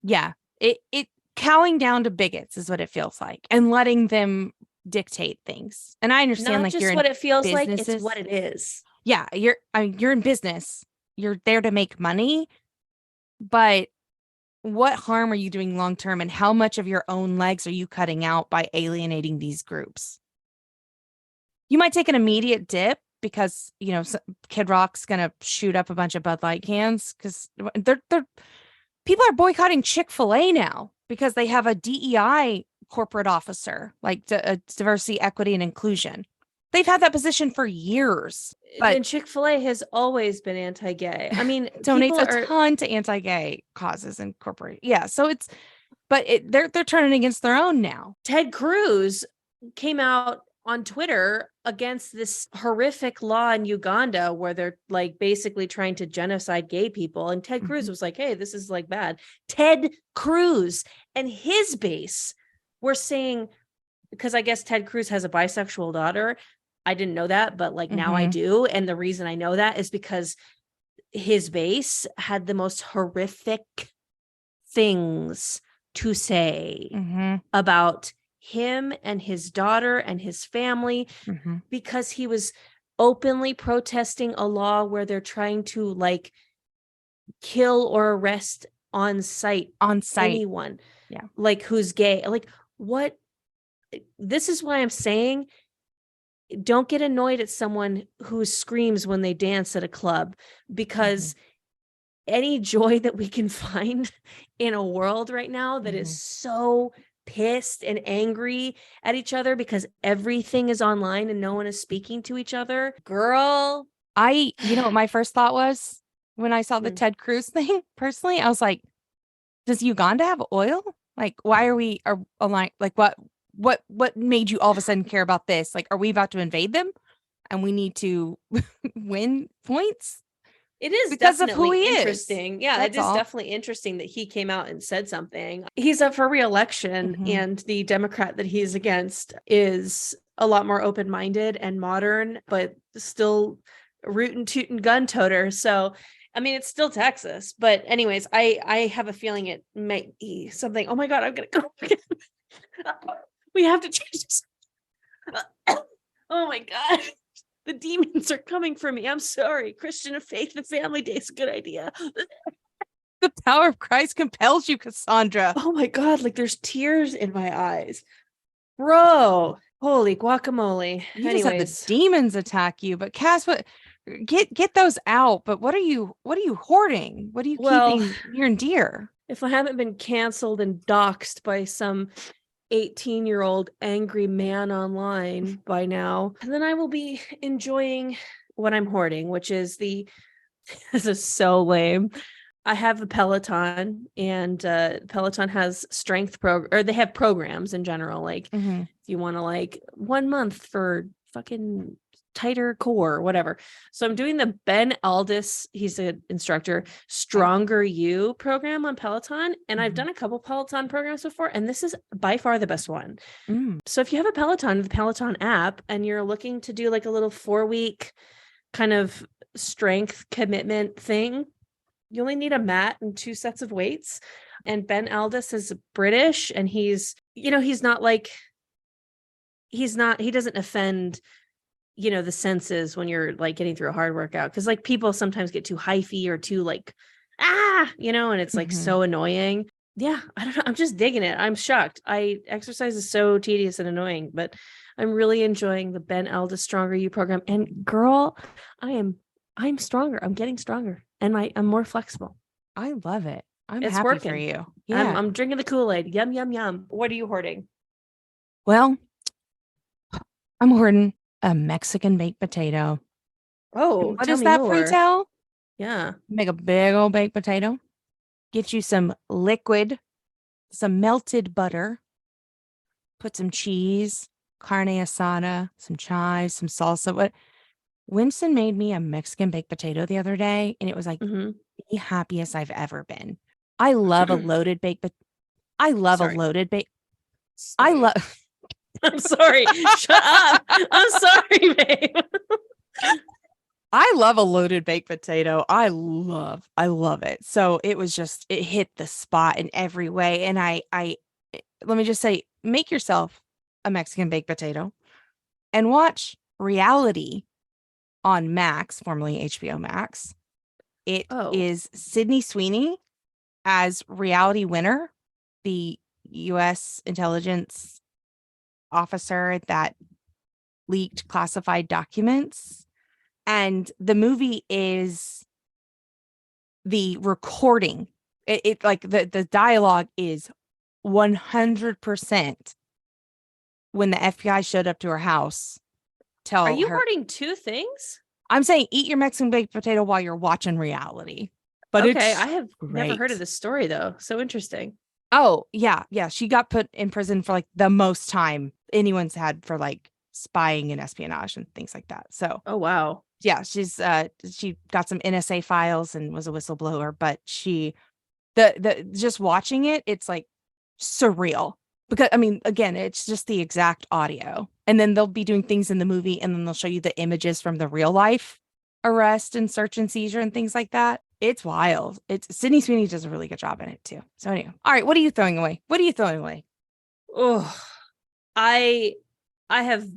Yeah. It cowing down to bigots is what it feels like, and letting them dictate things. And I understand Not like you're just in what it feels like, it's businesses. what it is. Yeah, you're in business. You're there to make money, but what harm are you doing long term, and how much of your own legs are you cutting out by alienating these groups? You might take an immediate dip because, Kid Rock's going to shoot up a bunch of Bud Light cans cuz they're people are boycotting Chick-fil-A now because they have a DEI corporate officer, like diversity, equity, and inclusion. They've had that position for years, but And Chick-fil-A has always been anti-gay. I mean, donates people a are ton to anti-gay causes and corporate. Yeah, so they're turning against their own now. Ted Cruz came out on Twitter against this horrific law in Uganda where they're like basically trying to genocide gay people. And Ted Cruz Mhm. was like, hey, this is like bad. Ted Cruz and his base were saying, because I guess Ted Cruz has a bisexual daughter. I didn't know that, but like now I Mhm. do. And the reason I know that is because his base had the most horrific things to say Mhm. about him and his daughter and his family, Mhm. because he was openly protesting a law where they're trying to like kill or arrest on site On site. anyone Yeah. like who's gay. Like, what? This is why I'm saying, don't get annoyed at someone who screams when they dance at a club, because any joy that we can find in a world right now that is so pissed and angry at each other because everything is online and no one is speaking to each other, girl. You know what my first thought was when I saw the Mm. Ted Cruz thing? Personally, I was like, Does Uganda have oil? Like, why are we are aligned? Like, what made you all of a sudden care about this? Like, are we about to invade them and we need to win points It is because of who definitely he is? interesting. Yeah, it That's is all. definitely interesting that he came out and said something. He's up for re-election, Mhm. and the Democrat that he's against is a lot more open-minded and modern, but still rootin' tootin' gun toter. So, I mean, it's still Texas. But anyways, I have a feeling it might be something. Oh my God, I'm gonna go again. We have to change this. Oh my God. The demons are coming for me. I'm sorry. Christian of faith and family day is a good idea. The power of Christ compels you, Cassandra. Oh my God, like there's tears in my eyes. Bro, holy guacamole. You just have the Anyways, demons attack you, but Cass, what get those out. But what are you hoarding? What are you well, keeping near and dear? if I haven't been canceled and doxxed by some 18-year-old angry man online by now, then I will be enjoying what I'm hoarding, which is this is so lame. I have a Peloton, and Peloton has or they have programs in general. Like Mhm. if you want to like 1 month for fucking tighter core, whatever. So I'm doing the Ben Aldis, he's an instructor, Stronger You program on Peloton. And I've Mhm. done a couple Peloton programs before, and this is by far the best one. Mm. So if you have a Peloton, the Peloton app, and you're looking to do like a little 4-week kind of strength commitment thing, you only need a mat and 2 sets of weights. And Ben Aldis is British, and he's not like, he doesn't offend, the senses when you're like getting through a hard workout. Cause like people sometimes get too hyphy or too like, and it's like Mhm. so annoying. Yeah. I don't know. I'm just digging it. I'm shocked. Exercise is so tedious and annoying, but I'm really enjoying the Ben Aldis Stronger You program. And girl, I'm stronger. I'm getting stronger, and I'm more flexible. I love it. I'm It's happy for working. you. Yeah. I'm drinking the Kool-Aid. Yum, yum, yum. What are you hoarding? Well, I'm hoarding a Mexican baked potato. Oh, And what tell is me that more. pre-tell? Yeah. Make a big old baked potato. Get you some liquid, some melted butter. Put some cheese, carne asada, some chives, some salsa. What Winston made me a Mexican baked potato the other day, and it was like Mm-hmm. the happiest I've ever been. I love a loaded baked, but I love a Sorry. loaded baked. I love. I'm sorry. Shut up. I'm sorry, babe. I love a loaded baked potato. I love it. So it was just, it hit the spot in every way. And let me just say, make yourself a Mexican baked potato and watch Reality on Max, formerly HBO Max. It Oh. is Sydney Sweeney as Reality Winner, the US intelligence officer that leaked classified documents. And the movie is the recording. It like the dialogue is 100% when the FBI showed up to her house. Are Tell you her, hoarding 2 things? I'm saying eat your Mexican baked potato while you're watching Reality. But Okay, it's I have never heard of great. this story though. So interesting. Oh, yeah, yeah. She got put in prison for like the most time anyone's had for like spying and espionage and things like that. So Oh wow. yeah, she got some NSA files and was a whistleblower, but the just watching it, it's like surreal. Because I mean, again, it's just the exact audio. And then they'll be doing things in the movie and then they'll show you the images from the real life arrest and search and seizure and things like that. It's wild. It's Sydney Sweeney does a really good job in it too. So anyway, all right, what are you throwing away? What are you throwing away? Oh, I have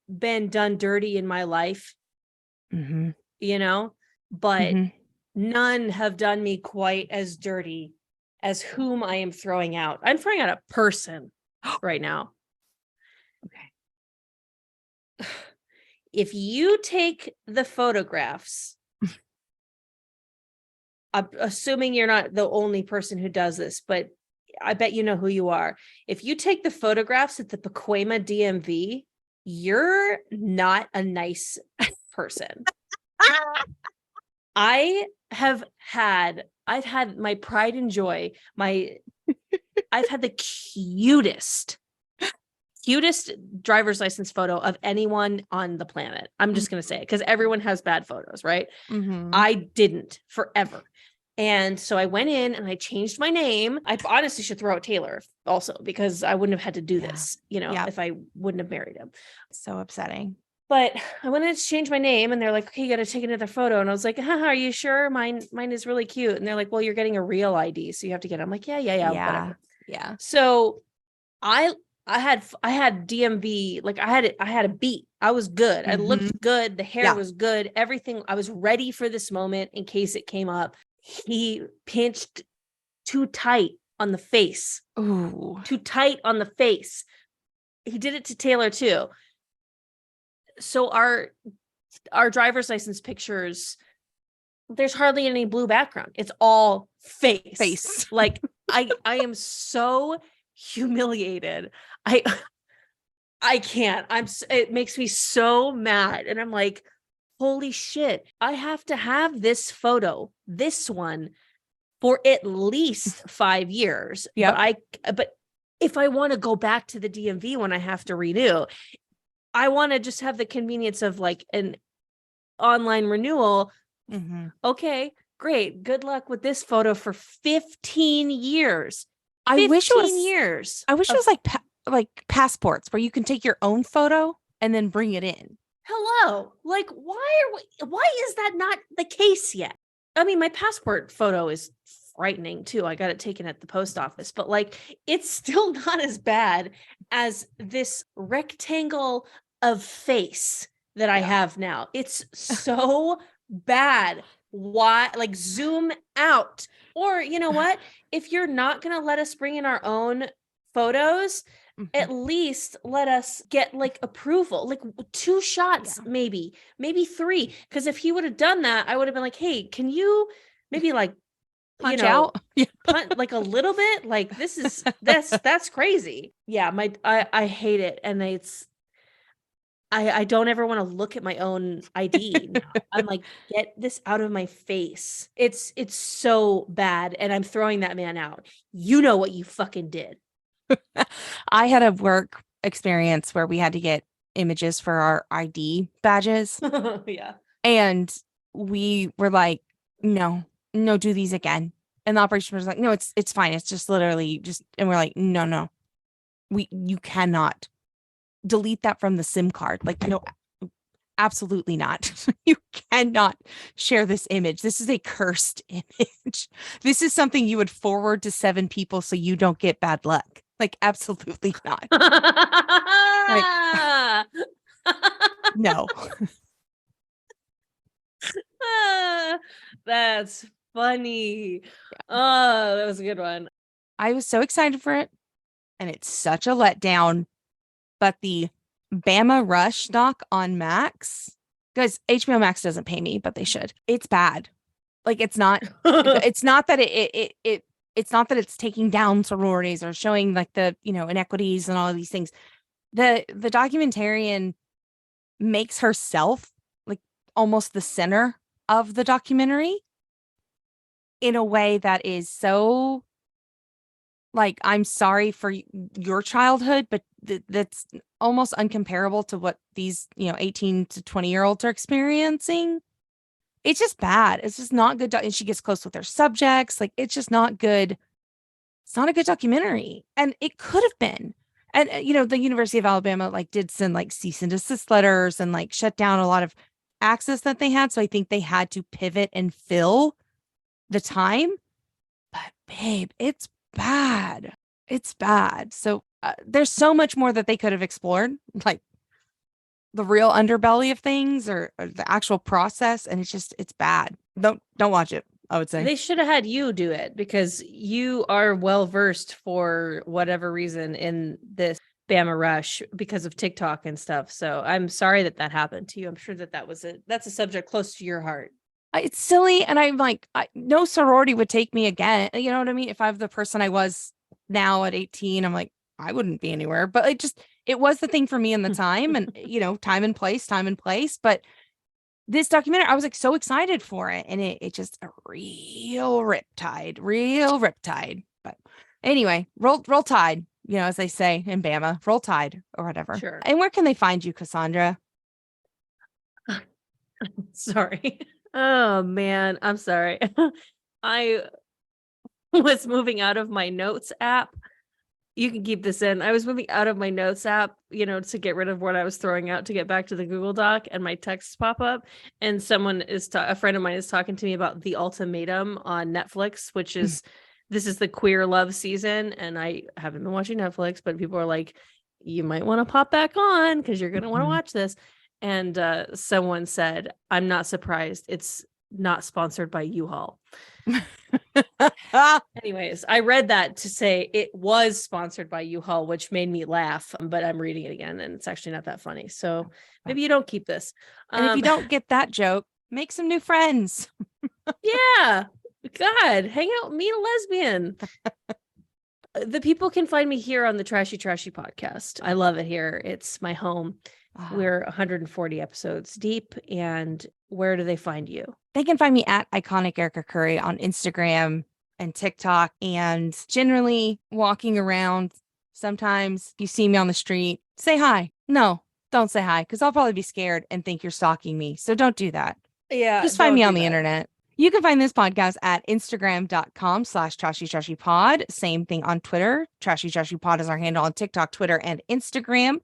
been done dirty in my life, Mm-hmm. but Mm-hmm. none have done me quite as dirty as whom I am throwing out. I'm throwing out a person right now. Okay. If you take the photographs, assuming you're not the only person who does this, but I bet you know who you are. If you take the photographs at the Pacoima DMV, you're not a nice person. I've had my pride and joy, I've had the cutest driver's license photo of anyone on the planet. I'm just going to say it because everyone has bad photos, right? Mm-hmm. I didn't forever. And so I went in and I changed my name. I honestly should throw out Taylor also because I wouldn't have had to do this, if I wouldn't have married him. So upsetting. But I went in to change my name and they're like, okay, you got to take another photo. And I was like, are you sure? Mine is really cute. And they're like, well, you're getting a real ID. So you have to get it. I'm like, yeah, whatever. Yeah. So I had DMV, like I had a beat. I was good. I looked good. The hair was good. Everything. I was ready for this moment in case it came up. He pinched too tight on the face. Ooh. Too tight on the face. He did it to Taylor too. So our driver's license pictures, there's hardly any blue background. It's all face. Like I am so humiliated. I can't. It makes me so mad. And I'm like, holy shit. I have to have this photo, this one, for at least 5 years. Yeah. But if I want to go back to the DMV when I have to renew, I want to just have the convenience of like an online renewal. Mm-hmm. Okay, great. Good luck with this photo for 15 years. I wish it was years. I wish it was like passports where you can take your own photo and then bring it in. Hello. Like, why is that not the case yet? I mean, my passport photo is frightening too. I got it taken at the post office, but like, it's still not as bad as this rectangle of face that I have now. It's so bad. Why? Like, zoom out. Or you know what? If you're not going to let us bring in our own photos, at least let us get like approval, like 2 shots, maybe 3. Because if he would have done that, I would have been like, hey, can you maybe like punch out? Punt like a little bit? Like that's crazy. Yeah, I hate it. And I don't ever want to look at my own ID now. I'm like, get this out of my face. It's so bad. And I'm throwing that man out. You know what you fucking did. I had a work experience where we had to get images for our ID badges. Yeah. And we were like, no, do these again. And the operation was like, no, it's fine. It's just literally just, and we're like, no, you cannot delete that from the SIM card. Like, no, absolutely not. You cannot share this image. This is a cursed image. This is something you would forward to 7 people so you don't get bad luck. Like, absolutely not. Like, no. That's funny. Oh, that was a good one. I was so excited for it, and it's such a letdown. But the Bama Rush doc on Max, because HBO Max doesn't pay me, but they should. It's bad. Like, it's not. It's not that it's not that it's taking down sororities or showing like the inequities and all of these things. The documentarian makes herself like almost the center of the documentary in a way that is so like, I'm sorry for your childhood, but that's almost uncomparable to what these 18 to 20-year-olds are experiencing. It's just bad. It's just not good. And she gets close with her subjects. Like, it's just not good. It's not a good documentary. And it could have been. And, the University of Alabama, like, did send, like, cease and desist letters and, like, shut down a lot of access that they had. So I think they had to pivot and fill the time. But, babe, it's bad. It's bad. So there's so much more that they could have explored, like the real underbelly of things or the actual process. And it's bad. Don't watch it, I would say. They should have had you do it because you are well versed for whatever reason in this Bama Rush because of TikTok and stuff. So I'm sorry that happened to you. I'm sure that's a subject close to your heart. It's silly. And I'm like, no sorority would take me again. You know what I mean? If I'm the person I was now at 18, I'm like, I wouldn't be anywhere. But it was the thing for me in the time and, time and place. But this documentary, I was like so excited for it. And it just a real riptide. But anyway, roll tide, as they say in Bama, roll tide or whatever. Sure. And where can they find you, Cassandra? Sorry. Oh man, I'm sorry. I was moving out of my notes app. You can keep this in. I was moving out of my notes app, to get rid of what I was throwing out to get back to the Google Doc, and my texts pop up. And a friend of mine is talking to me about The Ultimatum on Netflix, which is, this is the queer love season. And I haven't been watching Netflix, but people are like, you might want to pop back on because you're going to want to watch this. And someone said, I'm not surprised. It's not sponsored by U-Haul. Anyways, I read that to say it was sponsored by U-Haul, which made me laugh, but I'm reading it again and it's actually not that funny. So maybe you don't keep this. And if you don't get that joke, make some new friends. Yeah. God, hang out, meet a lesbian. The people can find me here on the Trashy podcast. I love it here. It's my home. We're 140 episodes deep. And where do they find you? They can find me at Iconic Erica Curry on Instagram and TikTok, and generally walking around. Sometimes you see me on the street, say hi. No, don't say hi, because I'll probably be scared and think you're stalking me. So don't do that. Yeah. Just find me on the internet. You can find this podcast at Instagram.com/trashytrashypod. Same thing on Twitter. Trashytrashypod is our handle on TikTok, Twitter, and Instagram.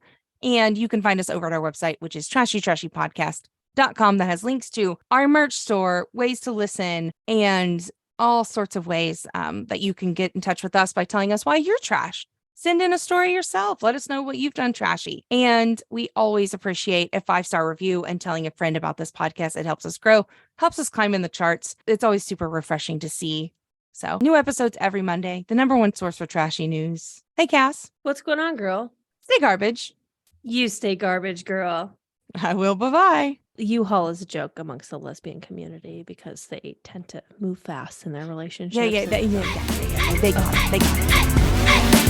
And you can find us over at our website, which is trashytrashypodcast.com, that has links to our merch store, ways to listen, and all sorts of ways that you can get in touch with us by telling us why you're trash. Send in a story yourself. Let us know what you've done trashy. And we always appreciate a 5-star review and telling a friend about this podcast. It helps us grow, helps us climb in the charts. It's always super refreshing to see. So new episodes every Monday, the #1 source for trashy news. Hey, Cass. What's going on, girl? Stay garbage. You stay garbage, girl. I will. Bye-bye. U-Haul is a joke amongst the lesbian community because they tend to move fast in their relationships. Yeah. They got it.